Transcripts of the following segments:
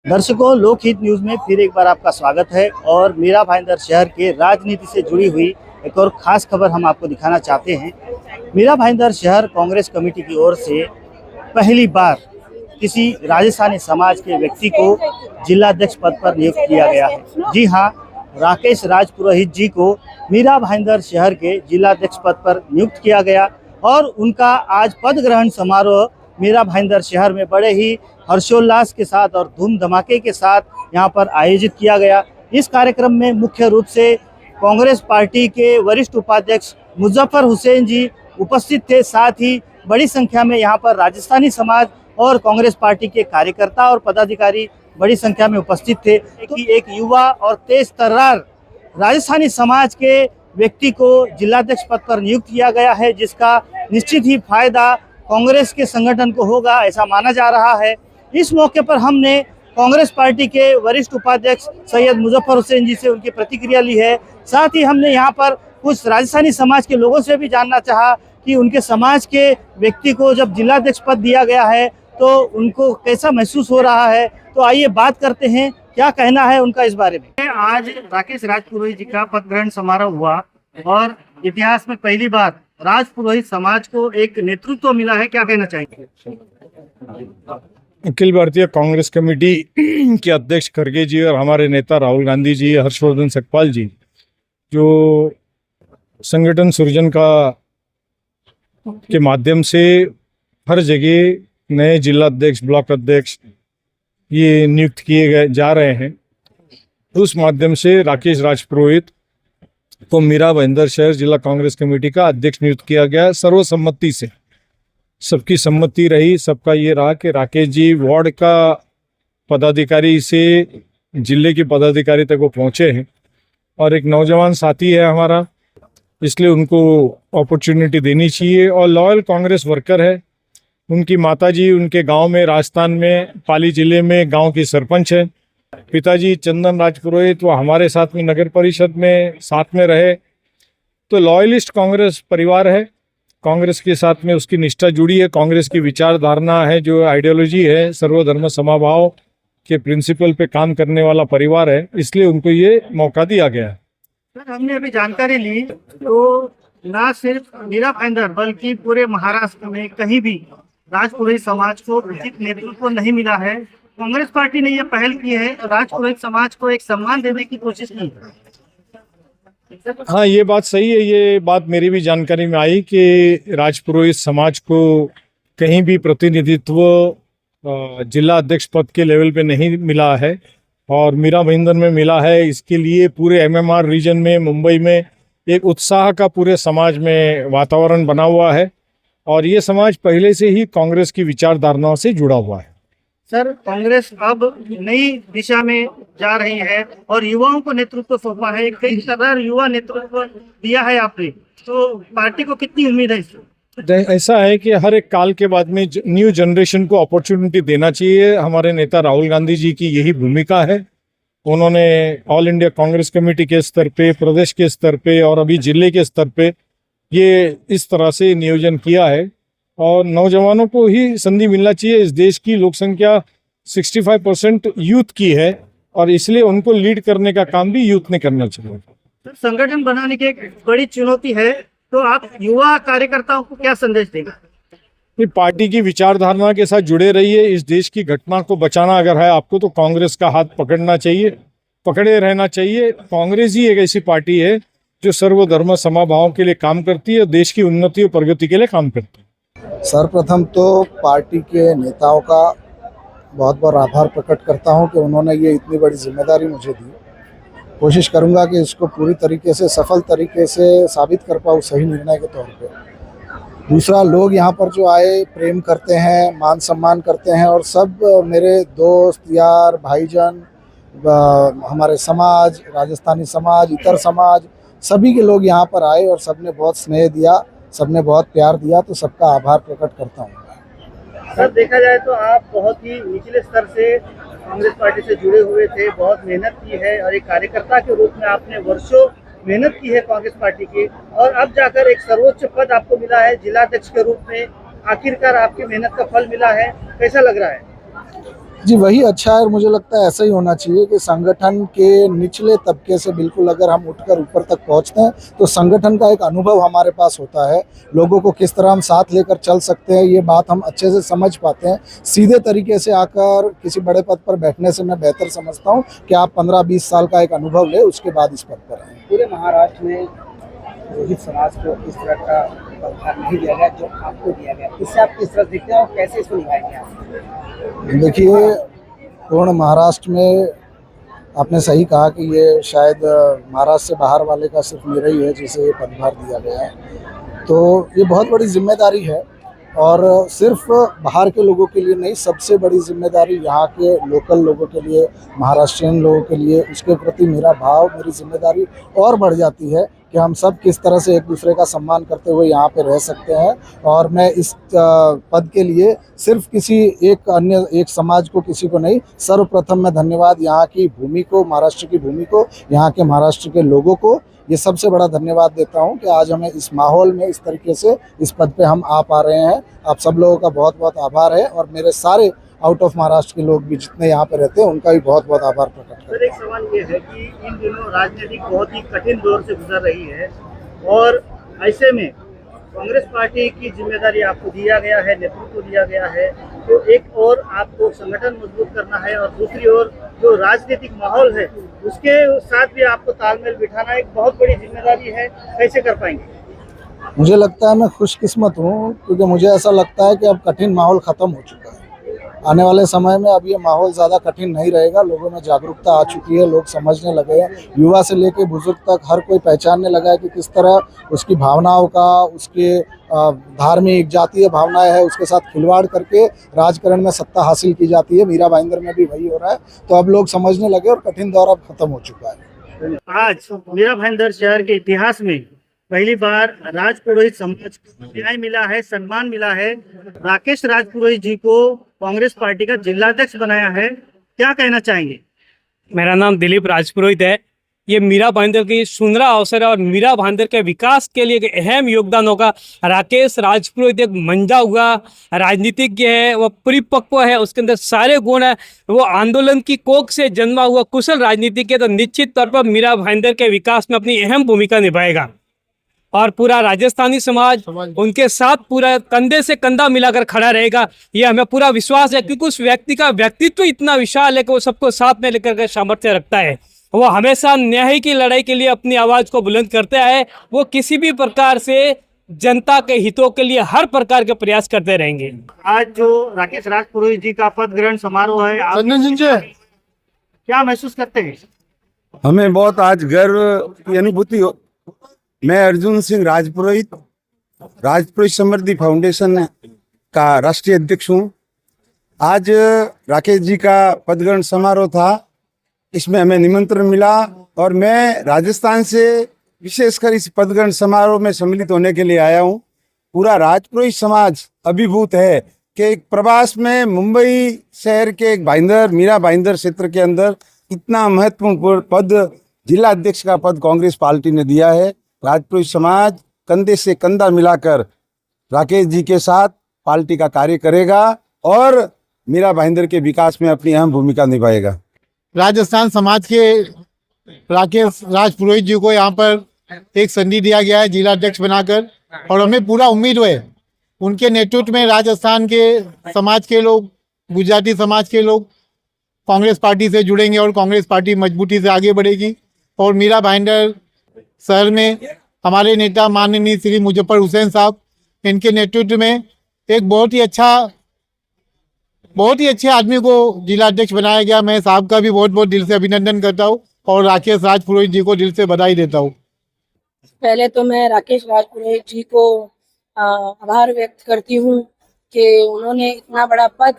दर्शकों, लोकहित न्यूज में फिर एक बार आपका स्वागत है। और मीरा भाईंदर शहर के राजनीति से जुड़ी हुई एक और खास खबर हम आपको दिखाना चाहते हैं। मीरा भाईंदर शहर कांग्रेस कमेटी की ओर से पहली बार किसी राजस्थानी समाज के व्यक्ति को जिलाध्यक्ष पद पर नियुक्त किया गया है। जी हाँ, राकेश राज पुरोहित जी को मीरा भाईंदर शहर के जिलाध्यक्ष पद पर नियुक्त किया गया और उनका आज पद ग्रहण समारोह मीरा भाईंदर शहर में बड़े ही हर्षोल्लास के साथ और धूम धमाके के साथ यहाँ पर आयोजित किया गया। इस कार्यक्रम में मुख्य रूप से कांग्रेस पार्टी के वरिष्ठ उपाध्यक्ष मुजफ्फर हुसैन जी उपस्थित थे। साथ ही बड़ी संख्या में यहाँ पर राजस्थानी समाज और कांग्रेस पार्टी के कार्यकर्ता और पदाधिकारी बड़ी संख्या में उपस्थित थे। एक युवा और तेज तर्रार राजस्थानी समाज के व्यक्ति को जिलाध्यक्ष पद पर नियुक्त किया गया है, जिसका निश्चित ही फायदा कांग्रेस के संगठन को होगा, ऐसा माना जा रहा है। इस मौके पर हमने कांग्रेस पार्टी के वरिष्ठ उपाध्यक्ष सैयद मुजफ्फर हुसैन जी से उनकी प्रतिक्रिया ली है। साथ ही हमने यहाँ पर कुछ राजस्थानी समाज के लोगों से भी जानना चाहा कि उनके समाज के व्यक्ति को जब जिलाध्यक्ष पद दिया गया है तो उनको कैसा महसूस हो रहा है। तो आइए बात करते हैं, क्या कहना है उनका इस बारे में। आज राकेश राज पुरोहित जी का पद ग्रहण समारोह हुआ और इतिहास में पहली बार राज पुरोहित समाज को एक नेतृत्व मिला है, क्या कहना चाहेंगे? अखिल भारतीय कांग्रेस कमेटी के अध्यक्ष खड़गे जी और हमारे नेता राहुल गांधी जी, हर्षवर्धन सकपाल जी, जो संगठन सृजन के माध्यम से हर जगह नए जिला अध्यक्ष, ब्लॉक अध्यक्ष ये नियुक्त किए जा रहे हैं, उस माध्यम से राकेश राज पुरोहित को मीरा भाईंदर शहर जिला कांग्रेस कमेटी का अध्यक्ष नियुक्त किया गया। सर्वसम्मति से सबकी सम्मति रही, सबका ये रहा कि राकेश जी वार्ड का पदाधिकारी से जिले के पदाधिकारी तक वो पहुंचे हैं और एक नौजवान साथी है हमारा, इसलिए उनको अपॉर्चुनिटी देनी चाहिए। और लॉयल कांग्रेस वर्कर है, उनकी माताजी उनके गांव में, राजस्थान में पाली जिले में गांव की सरपंच है। पिताजी चंदन राज पुरोहित वो हमारे साथ में नगर परिषद में साथ में रहे। तो लॉयलिस्ट कांग्रेस परिवार है, कांग्रेस के साथ में उसकी निष्ठा जुड़ी है, कांग्रेस की विचारधारणा है, जो आइडियोलॉजी है, सर्वधर्म समभाव के प्रिंसिपल पे काम करने वाला परिवार है, इसलिए उनको ये मौका दिया गया है। सर, हमने अभी जानकारी ली तो ना सिर्फ मीरा भाईंदर बल्कि पूरे महाराष्ट्र में कहीं भी राजपुरोहित समाज को उचित नेतृत्व नहीं मिला है। कांग्रेस पार्टी ने यह पहल की है, राजपुरोहित समाज को एक सम्मान देने की कोशिश की। हाँ, ये बात सही है। ये बात मेरी भी जानकारी में आई कि राजपुरोहित समाज को कहीं भी प्रतिनिधित्व जिला अध्यक्ष पद के लेवल पे नहीं मिला है और मीरा भाईंदर में मिला है। इसके लिए पूरे एमएमआर रीजन में, मुंबई में एक उत्साह का पूरे समाज में वातावरण बना हुआ है और ये समाज पहले से ही कांग्रेस की विचारधाराओं से जुड़ा हुआ है। सर, कांग्रेस अब नई दिशा में जा रही है और युवाओं को नेतृत्व सौंपा है, कई तरह युवा नेतृत्व दिया है आपने, तो पार्टी को कितनी उम्मीद है इससे? ऐसा है कि हर एक काल के बाद में न्यू जनरेशन को अपॉर्चुनिटी देना चाहिए। हमारे नेता राहुल गांधी जी की यही भूमिका है। उन्होंने ऑल इंडिया कांग्रेस कमेटी के स्तर पे, प्रदेश के स्तर पे और अभी जिले के स्तर पे ये इस तरह से नियोजन किया है और नौजवानों को ही संधि मिलना चाहिए। इस देश की लोक संख्या 65% यूथ की है और इसलिए उनको लीड करने का काम भी यूथ ने करना चाहिए। संगठन बनाने की एक बड़ी चुनौती है, तो आप युवा कार्यकर्ताओं को क्या संदेश देंगे? पार्टी की विचारधारा के साथ जुड़े रहिए। इस देश की घटना को बचाना अगर है आपको तो कांग्रेस का हाथ पकड़ना चाहिए, पकड़े रहना चाहिए। कांग्रेस ही एक ऐसी पार्टी है जो सर्वधर्म समभाव के लिए काम करती है, देश की उन्नति और प्रगति के लिए काम करती है। सर्वप्रथम तो पार्टी के नेताओं का बहुत बहुत आभार प्रकट करता हूं कि उन्होंने ये इतनी बड़ी जिम्मेदारी मुझे दी। कोशिश करूंगा कि इसको पूरी तरीके से, सफल तरीके से साबित कर पाऊँ सही निर्णय के तौर पे। दूसरा, लोग यहाँ पर जो आए प्रेम करते हैं, मान सम्मान करते हैं और सब मेरे दोस्त यार भाईजान, हमारे समाज, राजस्थानी समाज, इतर समाज, सभी के लोग यहाँ पर आए और सबने बहुत स्नेह दिया, सबने बहुत प्यार दिया, तो सबका आभार प्रकट करता हूँ। सर, देखा जाए तो आप बहुत ही निचले स्तर से कांग्रेस पार्टी से जुड़े हुए थे, बहुत मेहनत की है और एक कार्यकर्ता के रूप में आपने वर्षों मेहनत की है कांग्रेस पार्टी की और अब जाकर एक सर्वोच्च पद आपको मिला है जिलाध्यक्ष के रूप में। आखिरकार आपकी मेहनत का फल मिला है, कैसा लग रहा है? जी वही अच्छा है, और मुझे लगता है ऐसा ही होना चाहिए कि संगठन के निचले तबके से बिल्कुल अगर हम उठकर ऊपर तक पहुंचते हैं तो संगठन का एक अनुभव हमारे पास होता है, लोगों को किस तरह हम साथ लेकर चल सकते हैं ये बात हम अच्छे से समझ पाते हैं। सीधे तरीके से आकर किसी बड़े पद पर बैठने से मैं बेहतर समझता हूँ कि आप 15-20 साल का एक अनुभव ले, उसके बाद इस पद पर आएँ। पूरे महाराष्ट्र में रोहित समाज को इस तरह का पदभार नहीं दिया गया जो आपको दिया गया, इससे आप किस तरह देखते हैं और कैसे इसको निभाएंगे आप? देखिए, पूर्ण महाराष्ट्र में आपने सही कहा कि ये शायद महाराष्ट्र से बाहर वाले का सिर्फ मेरा ही है जिसे ये पदभार दिया गया है, तो ये बहुत बड़ी जिम्मेदारी है, और सिर्फ बाहर के लोगों के लिए नहीं, सबसे बड़ी जिम्मेदारी यहाँ के लोकल लोगों के लिए, महाराष्ट्रियन लोगों के लिए, उसके प्रति मेरा भाव, मेरी जिम्मेदारी और बढ़ जाती है कि हम सब किस तरह से एक दूसरे का सम्मान करते हुए यहाँ पे रह सकते हैं। और मैं इस पद के लिए सिर्फ किसी एक समाज को, किसी को नहीं, सर्वप्रथम मैं धन्यवाद यहाँ की भूमि को, महाराष्ट्र की भूमि को, यहाँ के महाराष्ट्र के लोगों को ये सबसे बड़ा धन्यवाद देता हूँ कि आज हमें इस माहौल में इस तरीके से इस पद पे हम आ पा रहे हैं। आप सब लोगों का बहुत बहुत आभार है, और मेरे सारे आउट ऑफ महाराष्ट्र के लोग भी जितने यहाँ पे रहते हैं उनका भी बहुत बहुत आभार प्रकट करता हूँ। सर, एक सवाल ये है कि इन दिनों राजनीतिक बहुत ही कठिन दौर से गुजर रही है, और ऐसे में कांग्रेस पार्टी की जिम्मेदारी आपको दिया गया है, नेतृत्व दिया गया है, तो एक और आपको संगठन मजबूत करना है और दूसरी ओर जो राजनीतिक माहौल है उसके साथ भी आपको तालमेल बिठाना एक बहुत बड़ी जिम्मेदारी है, कैसे कर पाएंगे? मुझे लगता है मैं खुशकिस्मत हूँ, क्योंकि मुझे ऐसा लगता है कि अब कठिन माहौल ख़त्म हो चुका है। आने वाले समय में अब ये माहौल ज़्यादा कठिन नहीं रहेगा, लोगों में जागरूकता आ चुकी है, लोग समझने लगे हैं, युवा से लेकर बुजुर्ग तक हर कोई पहचानने लगा है कि किस तरह उसकी भावनाओं का, उसके धार्मिक जातीय भावनाएं है, उसके साथ खिलवाड़ करके राजकारण में सत्ता हासिल की जाती है। मीरा भाईंदर में भी वही हो रहा है, तो अब लोग समझने लगे और कठिन दौर अब खत्म हो चुका है। आज मीरा भाईंदर शहर के इतिहास में पहली बार राजपुरोहित समाज को न्याय मिला है, सम्मान मिला है। राकेश राजपुरोहित जी को कांग्रेस पार्टी का जिलाध्यक्ष बनाया है, क्या कहना चाहेंगे? मेरा नाम दिलीप राजपुरोहित है। ये मीरा भाईंदर की सुनहरा अवसर है और मीरा भाईंदर के विकास के लिए एक अहम योगदान होगा। राकेश राजपुरोहित एक मंजा हुआ राजनीतिज्ञ है, वो परिपक्व है, उसके अंदर सारे गुण है, वो आंदोलन की कोख से जन्मा हुआ कुशल राजनीतिज्ञ, तो निश्चित तौर पर मीरा भाईंदर के विकास में अपनी अहम भूमिका निभाएगा। और पूरा राजस्थानी समाज उनके साथ पूरा कंधे से कंधा मिलाकर खड़ा रहेगा, ये हमें पूरा विश्वास है, क्योंकि उस व्यक्ति का व्यक्तित्व इतना विशाल है कि वो सबको साथ में लेकर के सामर्थ्य रखता है। वो हमेशा न्याय की लड़ाई के लिए अपनी आवाज़ को बुलंद करते आए, वो किसी भी प्रकार से जनता के हितों के लिए हर प्रकार के प्रयास करते रहेंगे। आज जो राकेश राजपुरोहित जी का पद ग्रहण समारोह है, आप क्या महसूस करते हैं? हमें बहुत आज गर्व की अनुभूति हो। मैं अर्जुन सिंह राजपुरोहित, राजपुरोहित समृद्धि फाउंडेशन का राष्ट्रीय अध्यक्ष हूँ। आज राकेश जी का पदग्रहण समारोह था, इसमें हमें निमंत्रण मिला और मैं राजस्थान से विशेषकर इस पदग्रहण समारोह में सम्मिलित होने के लिए आया हूँ। पूरा राजपुरोहित समाज अभिभूत है कि एक प्रवास में मुंबई शहर के एक भाईंदर, मीरा भाईंदर क्षेत्र के अंदर इतना महत्वपूर्ण पद, जिला अध्यक्ष का पद कांग्रेस पार्टी ने दिया है। राजपुरोहित समाज कंधे से कंधा मिलाकर राकेश जी के साथ पार्टी का कार्य करेगा और मीरा भाईंदर के विकास में अपनी अहम भूमिका निभाएगा। राजस्थान समाज के राकेश राजपुरोहित जी को यहाँ पर एक संधि दिया गया है जिला अध्यक्ष बनाकर, और हमें पूरा उम्मीद है उनके नेतृत्व में राजस्थान के समाज के लोग, गुजराती समाज के लोग कांग्रेस पार्टी से जुड़ेंगे और कांग्रेस पार्टी मजबूती से आगे बढ़ेगी। और मीरा भाईंदर शहर में हमारे नेता माननीय श्री मुजफ्फर हुसैन साहब, इनके नेतृत्व में एक बहुत ही अच्छे आदमी को जिला अध्यक्ष बनाया गया। मैं साहब का भी बहुत बहुत दिल से अभिनंदन करता हूँ और राकेश राजपुरोहित जी को दिल से बधाई देता हूँ। पहले तो मैं राकेश राजपुरोहित जी को आभार व्यक्त करती हूँ कि उन्होंने इतना बड़ा पद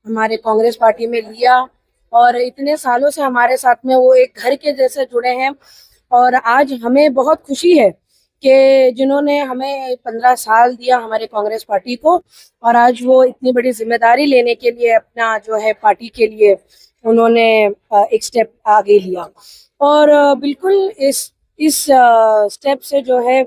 हमारे कांग्रेस पार्टी में लिया और इतने सालों से हमारे साथ में वो एक घर के जैसे जुड़े हैं। और आज हमें बहुत खुशी है कि जिन्होंने हमें 15 साल दिया हमारे कांग्रेस पार्टी को, और आज वो इतनी बड़ी जिम्मेदारी लेने के लिए अपना जो है पार्टी के लिए उन्होंने एक स्टेप आगे लिया। और बिल्कुल इस स्टेप से जो है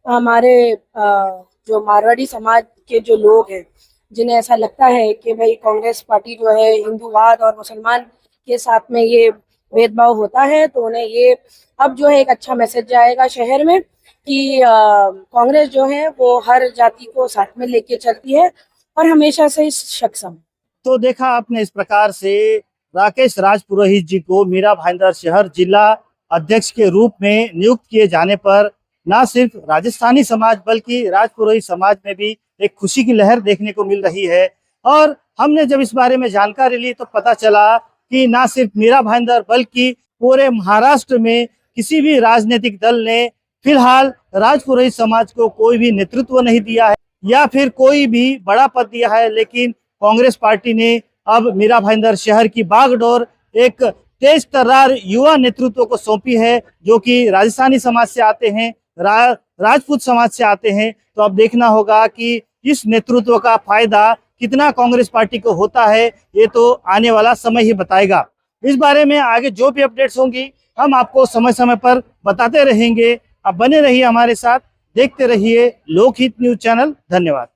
हमारे जो मारवाड़ी समाज के जो लोग हैं जिन्हें ऐसा लगता है कि भाई कांग्रेस पार्टी जो है हिंदूवाद और मुसलमान के साथ में ये भेदभाव होता है, तो उन्हें ये अब जो है एक अच्छा मैसेज जाएगा शहर में कि कांग्रेस जो है वो हर जाति को साथ में लेके चलती है और हमेशा से इस सक्षम। तो देखा आपने, इस प्रकार से राकेश राज पुरोहित जी को मीरा भाईंदर शहर जिला अध्यक्ष के रूप में नियुक्त किए जाने पर न सिर्फ राजस्थानी समाज बल्कि राजपुरोहित समाज में भी एक खुशी की लहर देखने को मिल रही है। और हमने जब इस बारे में जानकारी ली तो पता चला कि न सिर्फ मीरा भाईंदर बल्कि पूरे महाराष्ट्र में किसी भी राजनीतिक दल ने फिलहाल राजपुरोहित समाज को कोई भी नेतृत्व नहीं दिया है या फिर कोई भी बड़ा पद दिया है, लेकिन कांग्रेस पार्टी ने अब मीरा भाईंदर शहर की बागडोर एक तेज तर्रार युवा नेतृत्व को सौंपी है, जो कि राजस्थानी समाज से आते हैं, राजपूत समाज से आते हैं। तो अब देखना होगा कि इस नेतृत्व का फायदा कितना कांग्रेस पार्टी को होता है, ये तो आने वाला समय ही बताएगा। इस बारे में आगे जो भी अपडेट्स होंगी हम आपको समय समय पर बताते रहेंगे। आप बने रहिए हमारे साथ, देखते रहिए लोकहित न्यूज चैनल। धन्यवाद।